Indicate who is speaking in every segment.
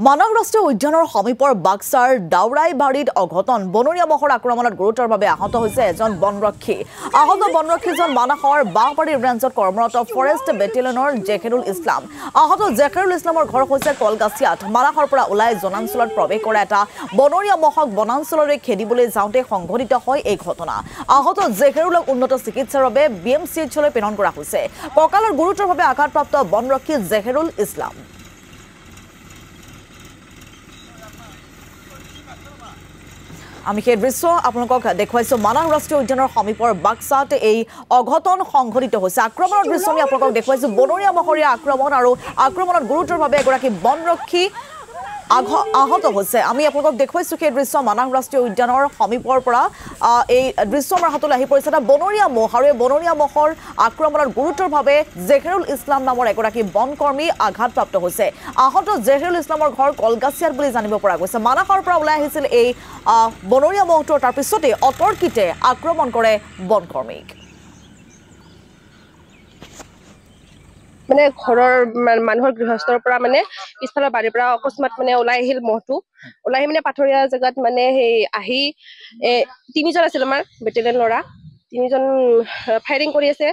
Speaker 1: মানস ৰাষ্ট্ৰীয় উদ্যানৰ সমীপৰ বাক্সাৰ দাউৰাইবাৰীত অঘটন বনৰীয়া মহৰ আক্ৰমণত গুৰুতৰভাৱে আহত হৈছে এজন বনৰক্ষী। আহত বনৰক্ষীজন মানসৰ বাঁহবাৰী ৰেঞ্জত কৰ্মৰত ফৰেষ্ট বেটেলিয়নৰ জেকেৰুল ইছলাম। আহত জেকেৰুল ইছলামৰ ঘৰ হৈছে কলগাছিয়াত। মানসৰ পৰা ওলাই জনাঞ্চলত প্ৰৱেশ কৰা এটা বনৰীয়া মহক বনাঞ্চলৰে খেদিবলৈ যাওঁতে সংঘটিত হয় এই ঘটনা। আহত জেকেৰুলক উন্নত চিকিৎসাৰ বাবে BMCHলৈ প্ৰেৰণ কৰা হৈছে। কঁকালত গুৰুতৰভাৱে আঘাতপ্ৰাপ্ত বনৰক্ষী জেকেৰুল ইছলাম। আমি সেই দৃশ্য আপোনালোকক দেখুৱাইছো। মানস ৰাষ্ট্ৰীয় উদ্যানৰ সমীপৰ বাক্সাত এই অঘটন সংঘটিত হৈছে। আক্ৰমণৰ দৃশ্য আমি আপোনালোকক দেখুৱাইছো। বনৰীয়া মহৰীয়া আক্ৰমণ আৰু আক্ৰমণত গুৰুতৰভাৱে এগৰাকী বনৰক্ষী আহত হৈছে। আমি আপোনালোকক দেখুৱাইছো সেই দৃশ্য মানস ৰাষ্ট্ৰীয় উদ্যানৰ সমীপৰ পৰা এই দৃশ্য আমাৰ হাতলৈ আহি পৰিছে। এটা বনৰীয়া মহ আৰু এই বনৰীয়া মহৰ আক্ৰমণত গুৰুতৰভাৱে জেকেৰুল ইছলাম নামৰ এগৰাকী বনকৰ্মী আঘাতপ্ৰাপ্ত হৈছে। আহত জেকেৰুল ইছলামৰ ঘৰ কলগাছিয়াত বুলি জানিব পৰা গৈছে। মানসৰ পৰা ওলাই আহিছিল এই বনৰীয়া মহটো, তাৰ পিছতে অতৰ্কিতে আক্ৰমণ কৰে বনকৰ্মীক।
Speaker 2: মানে ঘৰৰ মানুহৰ গৃহস্থৰ পৰা মানে পিছফালৰ বাৰীৰ পৰা অকস্মাত মানে ওলাই আহিল মহটো। ওলাই আহি মানে পাথৰীয়া জেগাত মানে সেই আহি তিনিজন আছিল আমাৰ বেটেলিয়ন ল'ৰা। তিনিজন ফায়াৰিং কৰি আছে।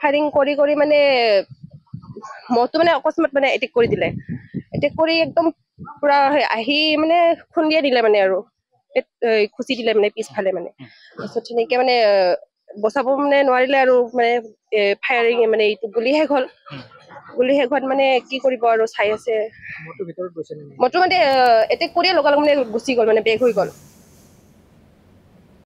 Speaker 2: ফায়াৰিং কৰি মানে মহটো মানে অকস্মাত মানে এটেক কৰি দিলে। এটেক কৰি একদম পুৰা আহি মানে খুন্দিয়াই দিলে মানে আৰু খুচি দিলে মানে পিছফালে মানে। তাৰপিছত তেনেকে মানে বচাব মানে নোৱাৰিলে আৰু মানে ফায়াৰিং মানে এইটো গুলি শেষ হ'ল। গুলি শেষ হোৱাত মানে কি কৰিব আৰু চাই আছে। মহটো মানে এটেক কৰিয়ে লগালগ মানে গুচি গ'ল, মানে বেগ হৈ গ'ল।